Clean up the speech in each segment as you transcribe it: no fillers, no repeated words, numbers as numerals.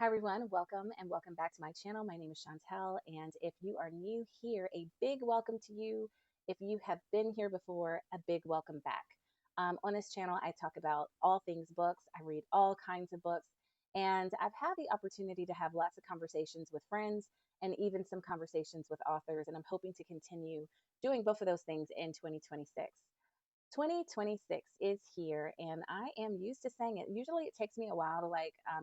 Hi everyone, welcome and welcome back to my channel. My name is Chantel, and if you are new here, a big welcome to you. If you have been here before, a big welcome back. On this channel, I talk about all things books. I read all kinds of books, and I've had the opportunity to have lots of conversations with friends and even some conversations with authors, and I'm hoping to continue doing both of those things in 2026. 2026 is here, and I am used to saying it. Usually, it takes me a while to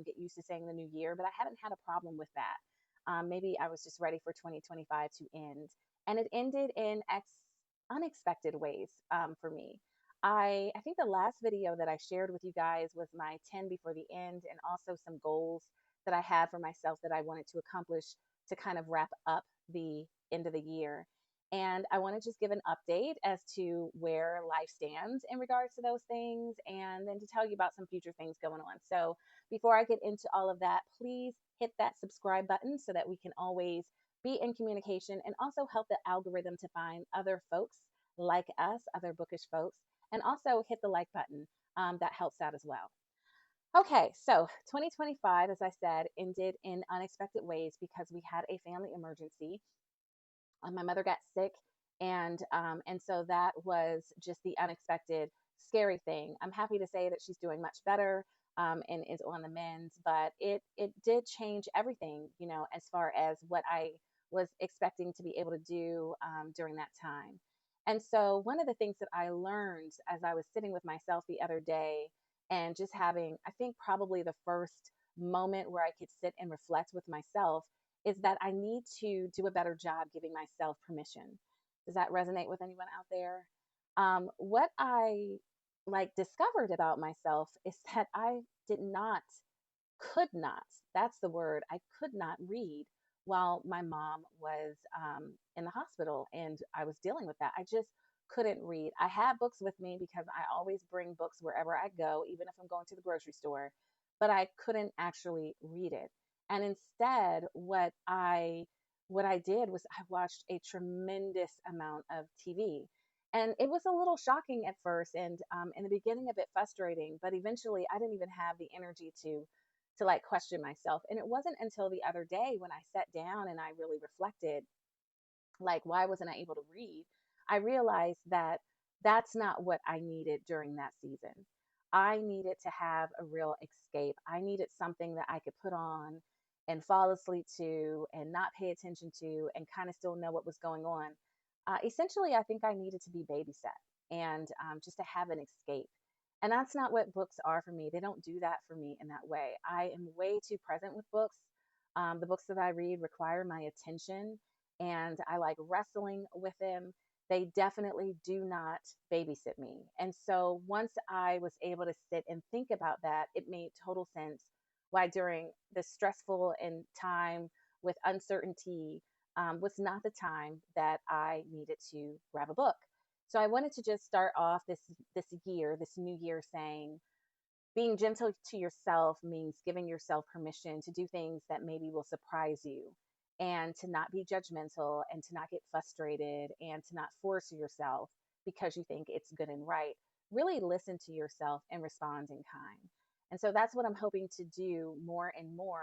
get used to saying the new year, but I haven't had a problem with that. Maybe I was just ready for 2025 to end, and it ended in unexpected ways for me. I think the last video that I shared with you guys was my 10 before the end, and also some goals that I had for myself that I wanted to accomplish to kind of wrap up the end of the year. And I want to just give an update as to where life stands in regards to those things, and then to tell you about some future things going on. So, before I get into all of that, please hit that subscribe button so that we can always be in communication and also help the algorithm to find other folks like us, other bookish folks, and also hit the like button. That helps out as well. Okay, so 2025, as I said, ended in unexpected ways because we had a family emergency. My mother got sick, and so that was just the unexpected scary thing. I'm happy to say that she's doing much better, and is on the mend, but it did change everything, as far as what I was expecting to be able to do during that time. And so one of the things that I learned as I was sitting with myself the other day and just having, I think, probably the first moment where I could sit and reflect with myself, is that I need to do a better job giving myself permission. Does that resonate with anyone out there? What I discovered about myself is that I did not, could not, that's the word, I could not read while my mom was in the hospital and I was dealing with that. I just couldn't read. I had books with me because I always bring books wherever I go, even if I'm going to the grocery store, but I couldn't actually read it. And instead, what I did was I watched a tremendous amount of TV. And it was a little shocking at first, and in the beginning, a bit frustrating. But eventually, I didn't even have the energy to question myself. And it wasn't until the other day when I sat down and I really reflected, like, why wasn't I able to read? I realized that that's not what I needed during that season. I needed to have a real escape. I needed something that I could put on and fall asleep to and not pay attention to and kind of still know what was going on. Essentially, I think I needed to be babysat and just to have an escape. And that's not what books are for me. They don't do that for me in that way. I am way too present with books. The books that I read require my attention, and I like wrestling with them. They definitely do not babysit me. And so once I was able to sit and think about that, it made total sense why during this stressful and time with uncertainty was not the time that I needed to grab a book. So I wanted to just start off this year, this new year, saying being gentle to yourself means giving yourself permission to do things that maybe will surprise you, and to not be judgmental, and to not get frustrated, and to not force yourself because you think it's good and right. Really listen to yourself and respond in kind. And so that's what I'm hoping to do more and more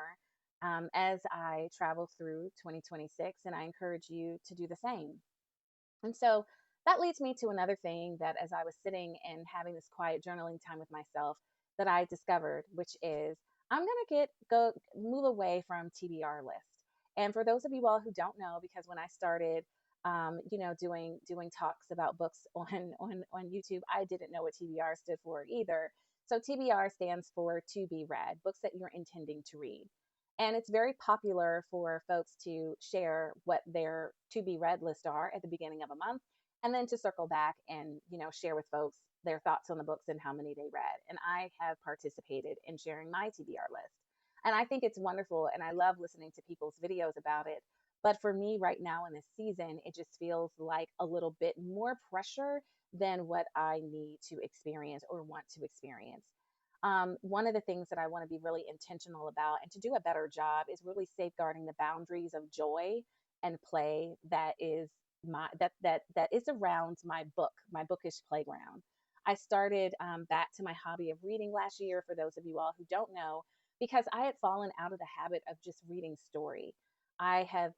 as I travel through 2026. And I encourage you to do the same. And so that leads me to another thing that, as I was sitting and having this quiet journaling time with myself, that I discovered, which is I'm going to move away from TBR list. And for those of you all who don't know, because when I started, doing talks about books on YouTube, I didn't know what TBR stood for either. So TBR stands for to be read, books that you're intending to read. And it's very popular for folks to share what their to be read list are at the beginning of a month, and then to circle back and, share with folks their thoughts on the books and how many they read. And I have participated in sharing my TBR list. And I think it's wonderful, and I love listening to people's videos about it. But for me right now in this season, it just feels like a little bit more pressure than what I need to experience or want to experience. One of the things that I want to be really intentional about and to do a better job is really safeguarding the boundaries of joy and play that is around my bookish playground. I started back to my hobby of reading last year. For those of you all who don't know, because I had fallen out of the habit of just reading story. I have,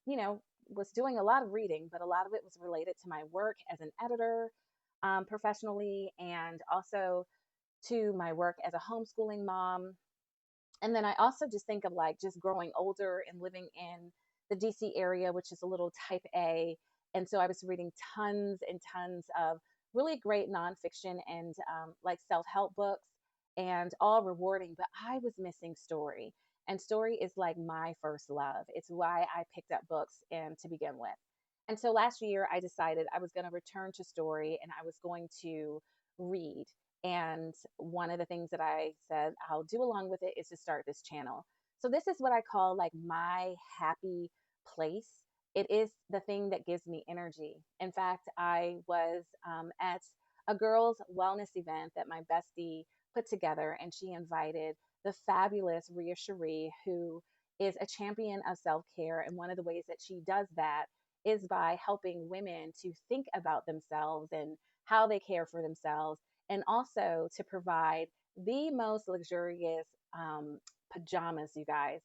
you know, was doing a lot of reading, but a lot of it was related to my work as an editor professionally, and also to my work as a homeschooling mom. And then I also just think of like just growing older and living in the DC area, which is a little type A. And so I was reading tons and tons of really great nonfiction and like self help books, and all rewarding, but I was missing story. And story is like my first love. It's why I picked up books and to begin with. And so last year I decided I was going to return to story and I was going to read. And one of the things that I said I'll do along with it is to start this channel. So this is what I call like my happy place. It is the thing that gives me energy. In fact, I was at a girls' wellness event that my bestie put together, and she invited the fabulous Ria Cherie, who is a champion of self care. And one of the ways that she does that is by helping women to think about themselves and how they care for themselves, and also to provide the most luxurious pajamas, you guys,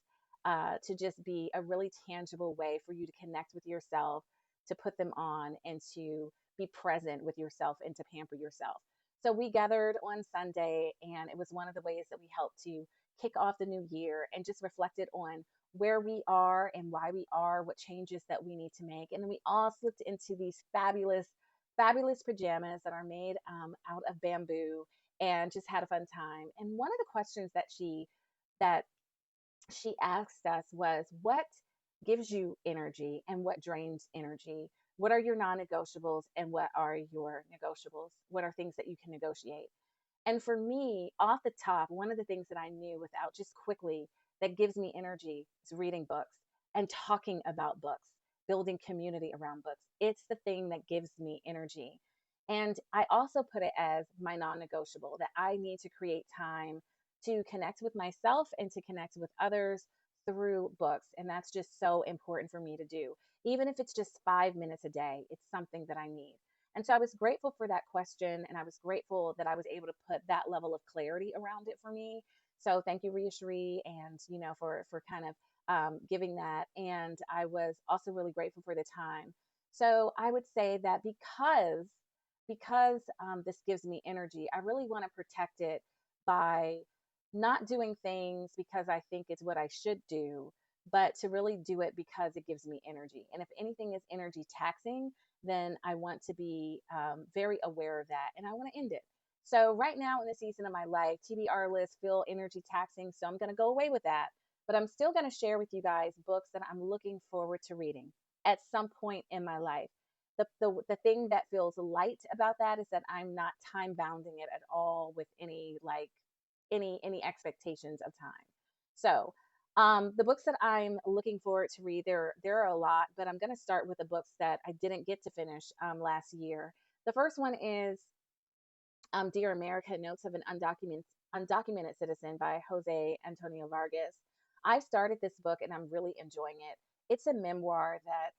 to just be a really tangible way for you to connect with yourself, to put them on, and to be present with yourself and to pamper yourself. So we gathered on Sunday, and it was one of the ways that we helped to kick off the new year and just reflected on where we are and why we are, what changes that we need to make. And then we all slipped into these fabulous pajamas that are made out of bamboo, and just had a fun time. And one of the questions that she asked us was, what gives you energy and what drains energy? What are your non-negotiables and what are your negotiables? What are things that you can negotiate? And for me, off the top, one of the things that I knew without just quickly that gives me energy is reading books and talking about books, building community around books. It's the thing that gives me energy. And I also put it as my non negotiable, that I need to create time to connect with myself and to connect with others through books. And that's just so important for me to do. Even if it's just 5 minutes a day, it's something that I need. And so I was grateful for that question, and I was grateful that I was able to put that level of clarity around it for me. So thank you, Ria Cherie, and for kind of giving that. And I was also really grateful for the time. So I would say that because this gives me energy, I really want to protect it by not doing things because I think it's what I should do, but to really do it because it gives me energy. And if anything is energy taxing, then I want to be very aware of that, and I want to end it. So right now in the season of my life, TBR lists feel energy taxing, so I'm going to go away with that. But I'm still going to share with you guys books that I'm looking forward to reading at some point in my life. The thing that feels light about that is that I'm not time bounding it at all with any like any expectations of time. So the books that I'm looking forward to read, there are a lot, but I'm going to start with the books that I didn't get to finish last year. The first one is Dear America: Notes of an Undocumented Citizen by Jose Antonio Vargas. I've started this book and I'm really enjoying it. It's a memoir that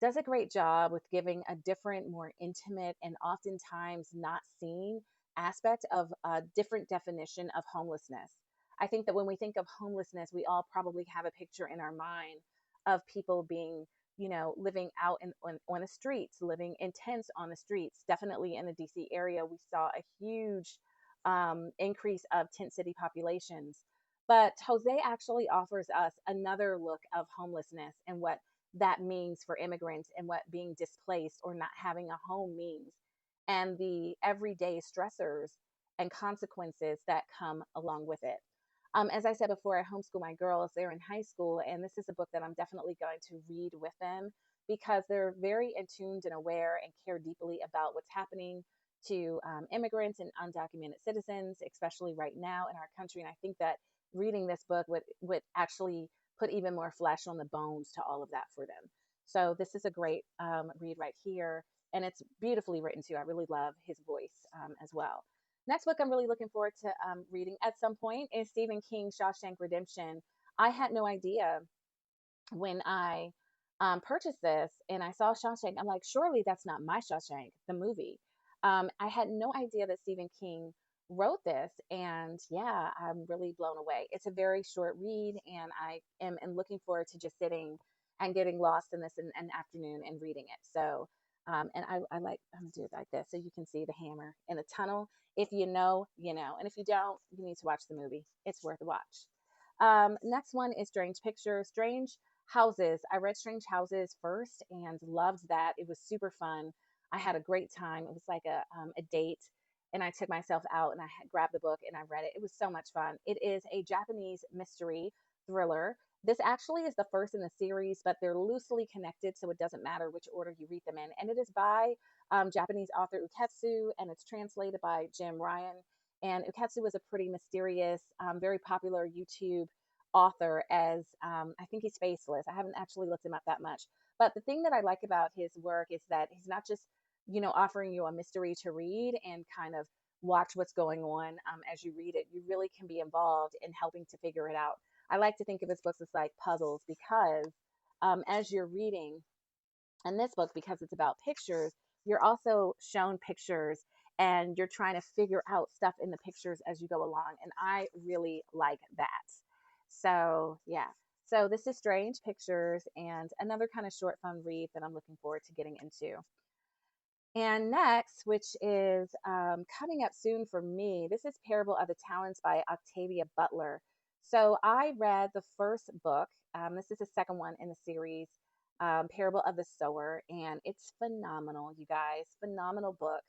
does a great job with giving a different, more intimate, and oftentimes not seen aspect of a different definition of homelessness. I think that when we think of homelessness, we all probably have a picture in our mind of people being, living out on the streets, living in tents on the streets. Definitely in the DC area, we saw a huge increase of tent city populations. But Jose actually offers us another look of homelessness and what that means for immigrants and what being displaced or not having a home means, and the everyday stressors and consequences that come along with it. As I said before, I homeschool my girls. They're in high school, and this is a book that I'm definitely going to read with them because they're very attuned and aware and care deeply about what's happening to immigrants and undocumented citizens, especially right now in our country. And I think that reading this book would actually put even more flesh on the bones to all of that for them. So this is a great read right here, and it's beautifully written too. I really love his voice as well. Next book I'm really looking forward to reading at some point is Stephen King's Shawshank Redemption. I had no idea when I purchased this and I saw Shawshank. I'm like, surely that's not my Shawshank, the movie. I had no idea that Stephen King wrote this. And yeah, I'm really blown away. It's a very short read, and am looking forward to just sitting and getting lost in this in an afternoon and reading it. So, and I like, I'm gonna do it like this so you can see the hammer in the tunnel. If you know, you know, and if you don't, you need to watch the movie. It's worth a watch. Next one is Strange Pictures. Strange Houses. I read Strange Houses first and loved that. It was super fun. I had a great time. It was like a date, and I took myself out and I grabbed the book and I read it. It was so much fun. It is a Japanese mystery thriller. This actually is the first in the series, but they're loosely connected, so it doesn't matter which order you read them in. And it is by Japanese author Uketsu, and it's translated by Jim Ryan. And Uketsu was a pretty mysterious, very popular YouTube author, as I think he's faceless. I haven't actually looked him up that much. But the thing that I like about his work is that he's not just, offering you a mystery to read and kind of watch what's going on as you read it. You really can be involved in helping to figure it out. I like to think of his books as like puzzles, because as you're reading, in this book, because it's about pictures, you're also shown pictures and you're trying to figure out stuff in the pictures as you go along. And I really like that. So, yeah. So, this is Strange Pictures, and another kind of short, fun read that I'm looking forward to getting into. And next, which is coming up soon for me, this is Parable of the Talents by Octavia Butler. So I read the first book. This is the second one in the series, Parable of the Sower, and it's phenomenal, you guys. Phenomenal book.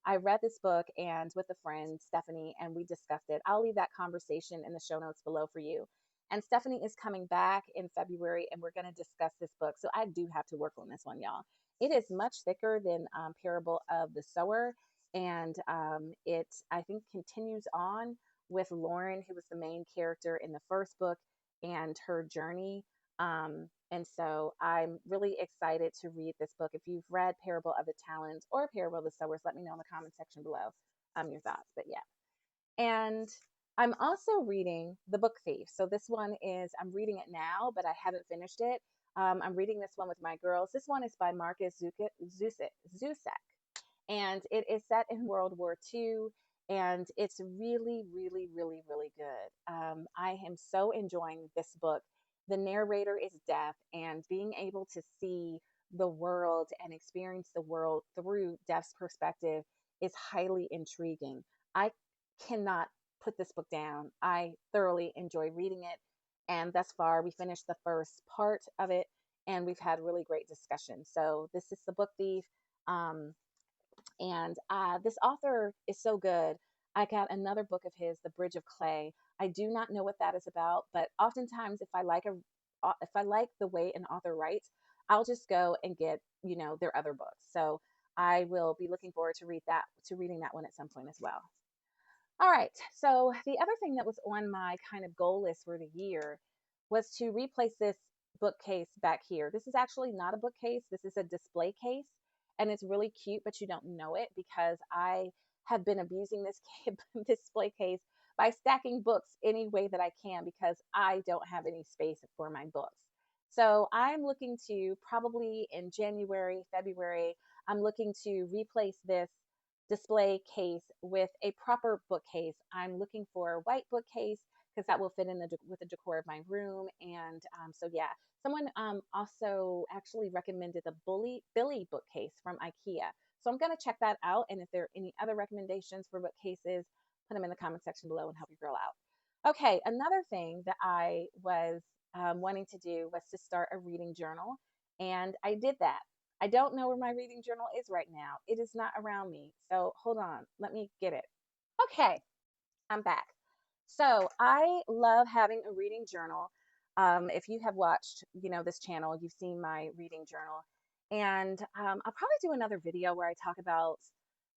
I read this book and with a friend, Stephanie, and we discussed it. I'll leave that conversation in the show notes below for you. And Stephanie is coming back in February, and we're going to discuss this book. So I do have to work on this one, y'all. It is much thicker than Parable of the Sower, and it, I think, continues on with Lauren, who was the main character in the first book, and her journey. And so I'm really excited to read this book. If you've read Parable of the Talents or Parable of the Sowers, let me know in the comment section below your thoughts. But yeah, and I'm also reading The Book Thief. So this one is, I'm reading it now, but I haven't finished it. I'm reading this one with my girls. This one is by Marcus Zusak, and it is set in World War II, and it's really, really, really, really good. I am so enjoying this book. The narrator is deaf, and being able to see the world and experience the world through deaf's perspective is highly intriguing. I cannot put this book down. I thoroughly enjoy reading it. And thus far, we finished the first part of it, and we've had really great discussion. So, this is The Book Thief. Um, and this author is so good. I got another book of his, The Bridge of Clay. I do not know what that is about, but oftentimes, if I like the way an author writes, I'll just go and get their other books. So I will be looking forward to reading that one at some point as well. All right. So the other thing that was on my kind of goal list for the year was to replace this bookcase back here. This is actually not a bookcase. This is a display case, and it's really cute, but you don't know it because I have been abusing this display case by stacking books any way that I can because I don't have any space for my books. So I'm looking to probably in January, February, I'm looking to replace this display case with a proper bookcase. I'm looking for a white bookcase because that will fit in with the decor of my room. And so yeah, someone also actually recommended the Billy bookcase from IKEA. So I'm going to check that out. And if there are any other recommendations for bookcases, put them in the comment section below and help your girl out. Okay, another thing that I was wanting to do was to start a reading journal. And I did that. I don't know where my reading journal is right now. It is not around me. So hold on. Let me get it. Okay, I'm back. So I love having a reading journal. If you have watched, this channel, you've seen my reading journal. And I'll probably do another video where I talk about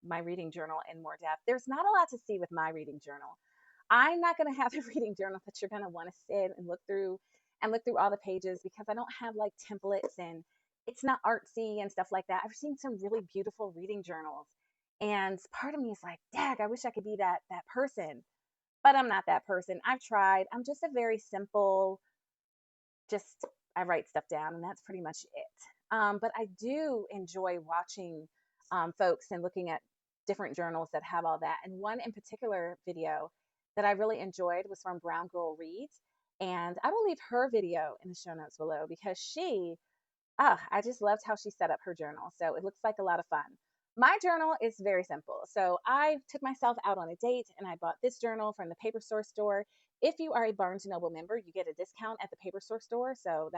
my reading journal in more depth. There's not a lot to see with my reading journal. I'm not going to have a reading journal that you're going to want to sit and look through all the pages because I don't have like templates and it's not artsy and stuff like that. I've seen some really beautiful reading journals, and part of me is like, "Dag, I wish I could be that person." But I'm not that person. I've tried. I'm just a very simple, just I write stuff down, and that's pretty much it. But I do enjoy watching folks and looking at different journals that have all that. And one in particular video that I really enjoyed was from Brown Girl Reads. And I will leave her video in the show notes below because I just loved how she set up her journal. So it looks like a lot of fun. My journal is very simple. So I took myself out on a date and I bought this journal from the Paper Source store. If you are a Barnes& Noble member, you get a discount at the Paper Source store. So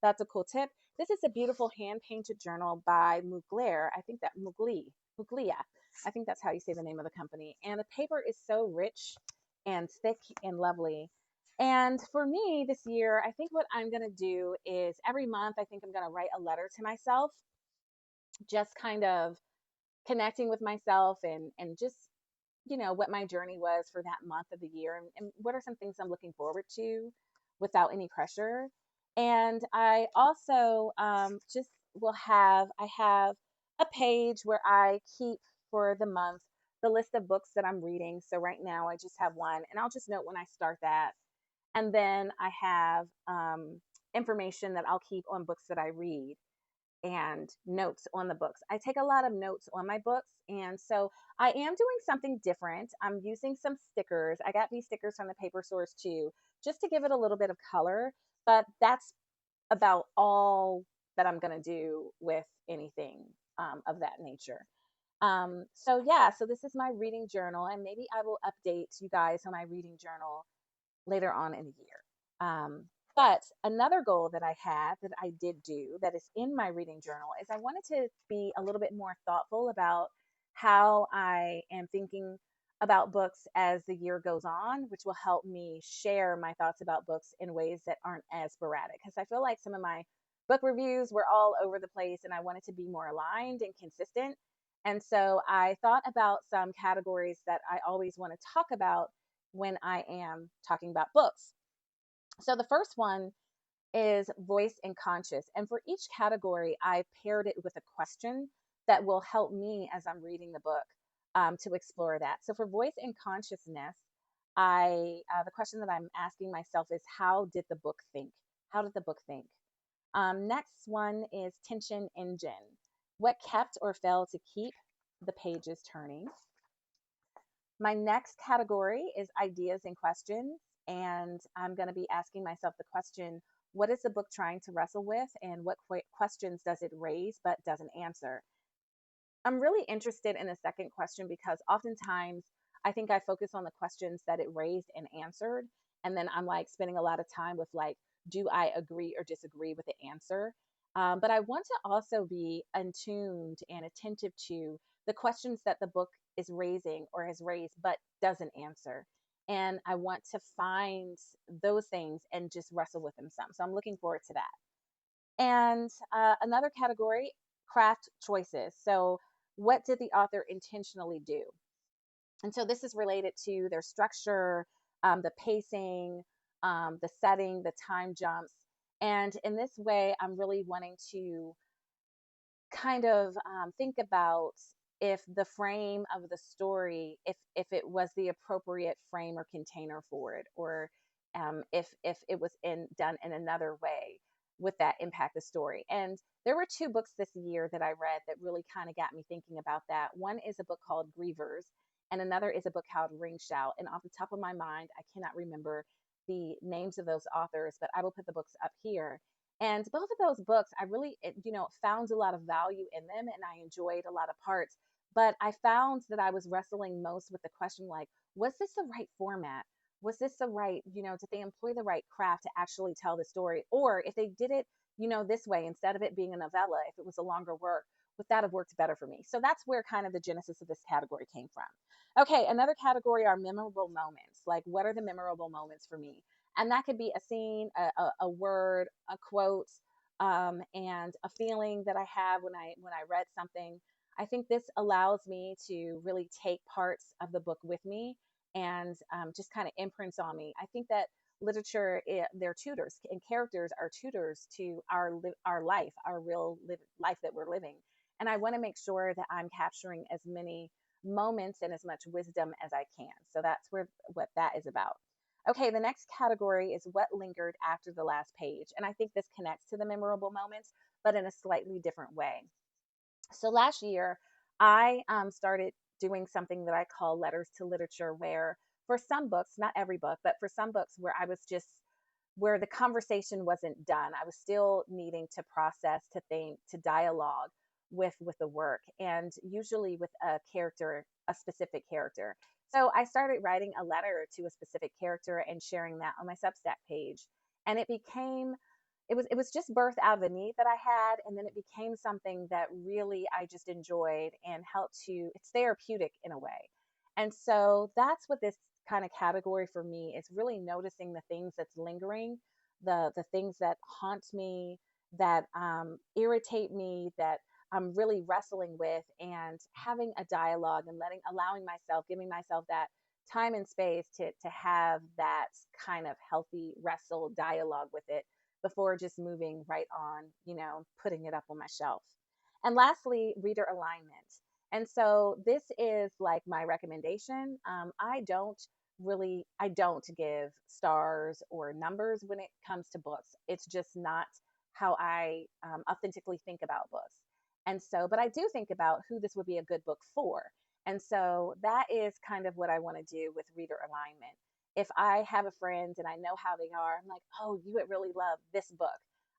that's a cool tip. This is a beautiful hand-painted journal by Mugler. I think that Muglia. I think that's how you say the name of the company. And the paper is so rich and thick and lovely. And for me this year, I think what I'm going to do is every month, I think I'm going to write a letter to myself, just kind of connecting with myself and just, what my journey was for that month of the year and what are some things I'm looking forward to without any pressure. And I also just I have a page where I keep for the month the list of books that I'm reading. So right now I just have one and I'll just note when I start that. And then I have information that I'll keep on books that I read and notes on the books. I take a lot of notes on my books. And so I am doing something different. I'm using some stickers. I got these stickers from the Paper Source too, just to give it a little bit of color. But that's about all that I'm going to do with anything of that nature. So this is my reading journal, and maybe I will update you guys on my reading journal later on in the year. But another goal that I had that I did do that is in my reading journal is I wanted to be a little bit more thoughtful about how I am thinking about books as the year goes on, which will help me share my thoughts about books in ways that aren't as sporadic. Because I feel like some of my book reviews were all over the place and I wanted to be more aligned and consistent. And so I thought about some categories that I always want to talk about when I am talking about books. So the first one is voice and conscious. And for each category, I paired it with a question that will help me as I'm reading the book to explore that. So for voice and consciousness, the question that I'm asking myself is, how did the book think? How did the book think? Next one is tension engine. What kept or failed to keep the pages turning? My next category is ideas and questions. And I'm going to be asking myself the question, what is the book trying to wrestle with? And what questions does it raise but doesn't answer? I'm really interested in the second question because oftentimes I think I focus on the questions that it raised and answered. And then I'm like spending a lot of time with like, do I agree or disagree with the answer? But I want to also be attuned and attentive to the questions that the book is raising or has raised but doesn't answer. And I want to find those things and just wrestle with them some. So I'm looking forward to that. And another category, craft choices. So, what did the author intentionally do? And so, this is related to their structure, the pacing, the setting, the time jumps. And in this way, I'm really wanting to kind of think about if the frame of the story, if it was the appropriate frame or container for it, or if it was done in another way, would that impact the story? And there were two books this year that I read that really kind of got me thinking about that. One is a book called Grievers, and another is a book called Ring Shout. And off the top of my mind, I cannot remember the names of those authors, but I will put the books up here. And both of those books, I really, found a lot of value in them and I enjoyed a lot of parts. But I found that I was wrestling most with the question like, was this the right format? Was this the right, did they employ the right craft to actually tell the story? Or if they did it, this way, instead of it being a novella, if it was a longer work, would that have worked better for me? So that's where kind of the genesis of this category came from. Okay, another category are memorable moments. Like, what are the memorable moments for me? And that could be a scene, a word, a quote, and a feeling that I have when I read something. I think this allows me to really take parts of the book with me and just kind of imprints on me. I think that literature, they're tutors, and characters are tutors to our life, our real life that we're living. And I want to make sure that I'm capturing as many moments and as much wisdom as I can. So that's what that is about. Okay, the next category is what lingered after the last page. And I think this connects to the memorable moments, but in a slightly different way. So last year, I started doing something that I call letters to literature, where for some books, not every book, but for some books where I was just where the conversation wasn't done. I was still needing to process, to think, to dialogue with the work, and usually with a character, a specific character. So I started writing a letter to a specific character and sharing that on my Substack page. And it was just birthed out of a need that I had, and then it became something that really I just enjoyed and helped to, it's therapeutic in a way. And so that's what this kind of category for me is, really noticing the things that's lingering, the things that haunt me, that irritate me, that I'm really wrestling with, and having a dialogue and allowing myself, giving myself that time and space to have that kind of healthy wrestle dialogue with it before just moving right on, putting it up on my shelf. And lastly, reader alignment. And so this is like my recommendation. I don't give stars or numbers when it comes to books. It's just not how I authentically think about books. And so, but I do think about who this would be a good book for. And so that is kind of what I want to do with reader alignment. If I have a friend and I know how they are, I'm like, oh, you would really love this book.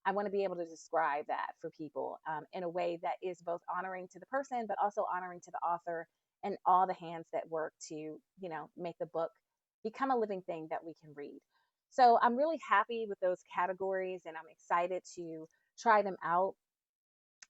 I want to be able to describe that for people in a way that is both honoring to the person, but also honoring to the author and all the hands that work to, make the book become a living thing that we can read. So I'm really happy with those categories, and I'm excited to try them out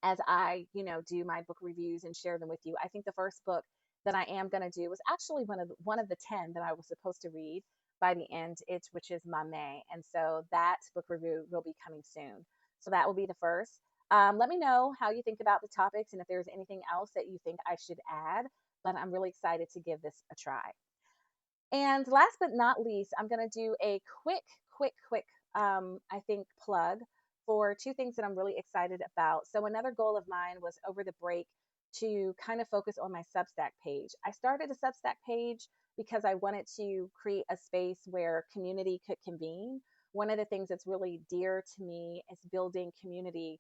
as I, do my book reviews and share them with you. I think the first book that I am going to do was actually one of the 10 that I was supposed to read by the end, which is Mame. And so that book review will be coming soon. So that will be the first. Let me know how you think about the topics and if there's anything else that you think I should add. But I'm really excited to give this a try. And last but not least, I'm going to do a quick, I think, plug for two things that I'm really excited about. So, another goal of mine was over the break to kind of focus on my Substack page. I started a Substack page because I wanted to create a space where community could convene. One of the things that's really dear to me is building community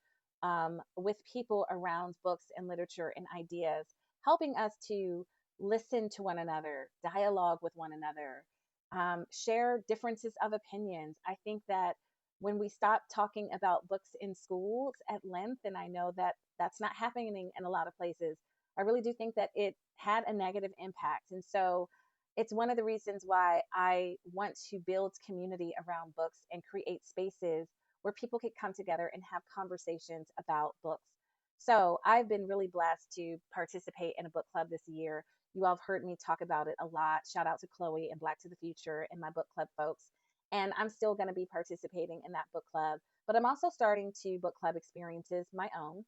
with people around books and literature and ideas, helping us to listen to one another, dialogue with one another, share differences of opinions. I think that when we stop talking about books in schools at length, and I know that that's not happening in a lot of places, I really do think that it had a negative impact. And so it's one of the reasons why I want to build community around books and create spaces where people could come together and have conversations about books. So I've been really blessed to participate in a book club this year. You all have heard me talk about it a lot. Shout out to Chloe and Black to the Future and my book club folks. And I'm still going to be participating in that book club. But I'm also starting to book club experiences my own.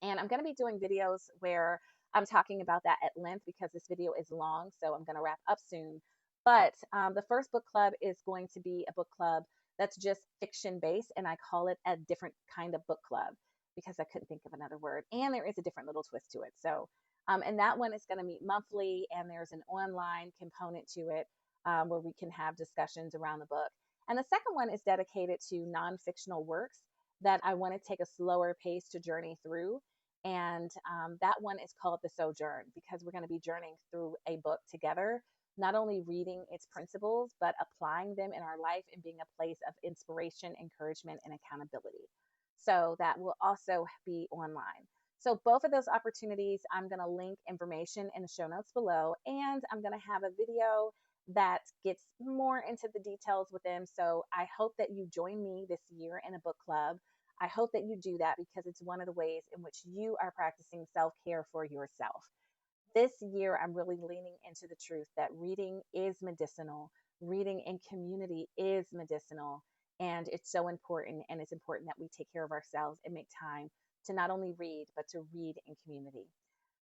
And I'm going to be doing videos where I'm talking about that at length because this video is long. So I'm going to wrap up soon. But the first book club is going to be a book club that's just fiction based. And I call it a different kind of book club because I couldn't think of another word. And there is a different little twist to it. So, and that one is going to meet monthly. And there's an online component to it where we can have discussions around the book. And the second one is dedicated to non-fictional works that I want to take a slower pace to journey through. And that one is called The Sojourn because we're going to be journeying through a book together, not only reading its principles, but applying them in our life and being a place of inspiration, encouragement, and accountability. So that will also be online. So both of those opportunities, I'm going to link information in the show notes below, and I'm going to have a video that gets more into the details with them. So I hope that you join me this year in a book club. I hope that you do that because it's one of the ways in which you are practicing self-care for yourself. This year, I'm really leaning into the truth that reading is medicinal. Reading in community is medicinal. And it's so important. And it's important that we take care of ourselves and make time to not only read, but to read in community.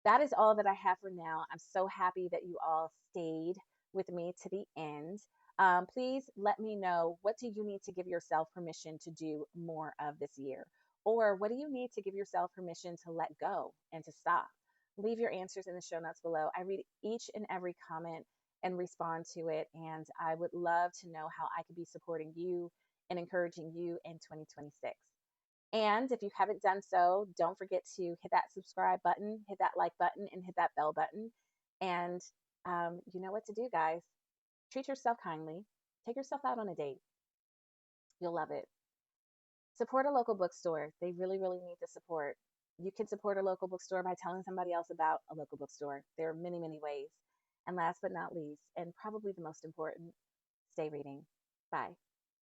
That is all that I have for now. I'm so happy that you all stayed with me to the end. Please let me know, what do you need to give yourself permission to do more of this year? Or what do you need to give yourself permission to let go and to stop? Leave your answers in the show notes below. I read each and every comment and respond to it. And I would love to know how I could be supporting you and encouraging you in 2026. And if you haven't done so, don't forget to hit that subscribe button, hit that like button, and hit that bell button. And you know what to do, guys. Treat yourself kindly. Take yourself out on a date. You'll love it. Support a local bookstore. They really, really need the support. You can support a local bookstore by telling somebody else about a local bookstore. There are many, many ways. And last but not least, and probably the most important, stay reading. Bye.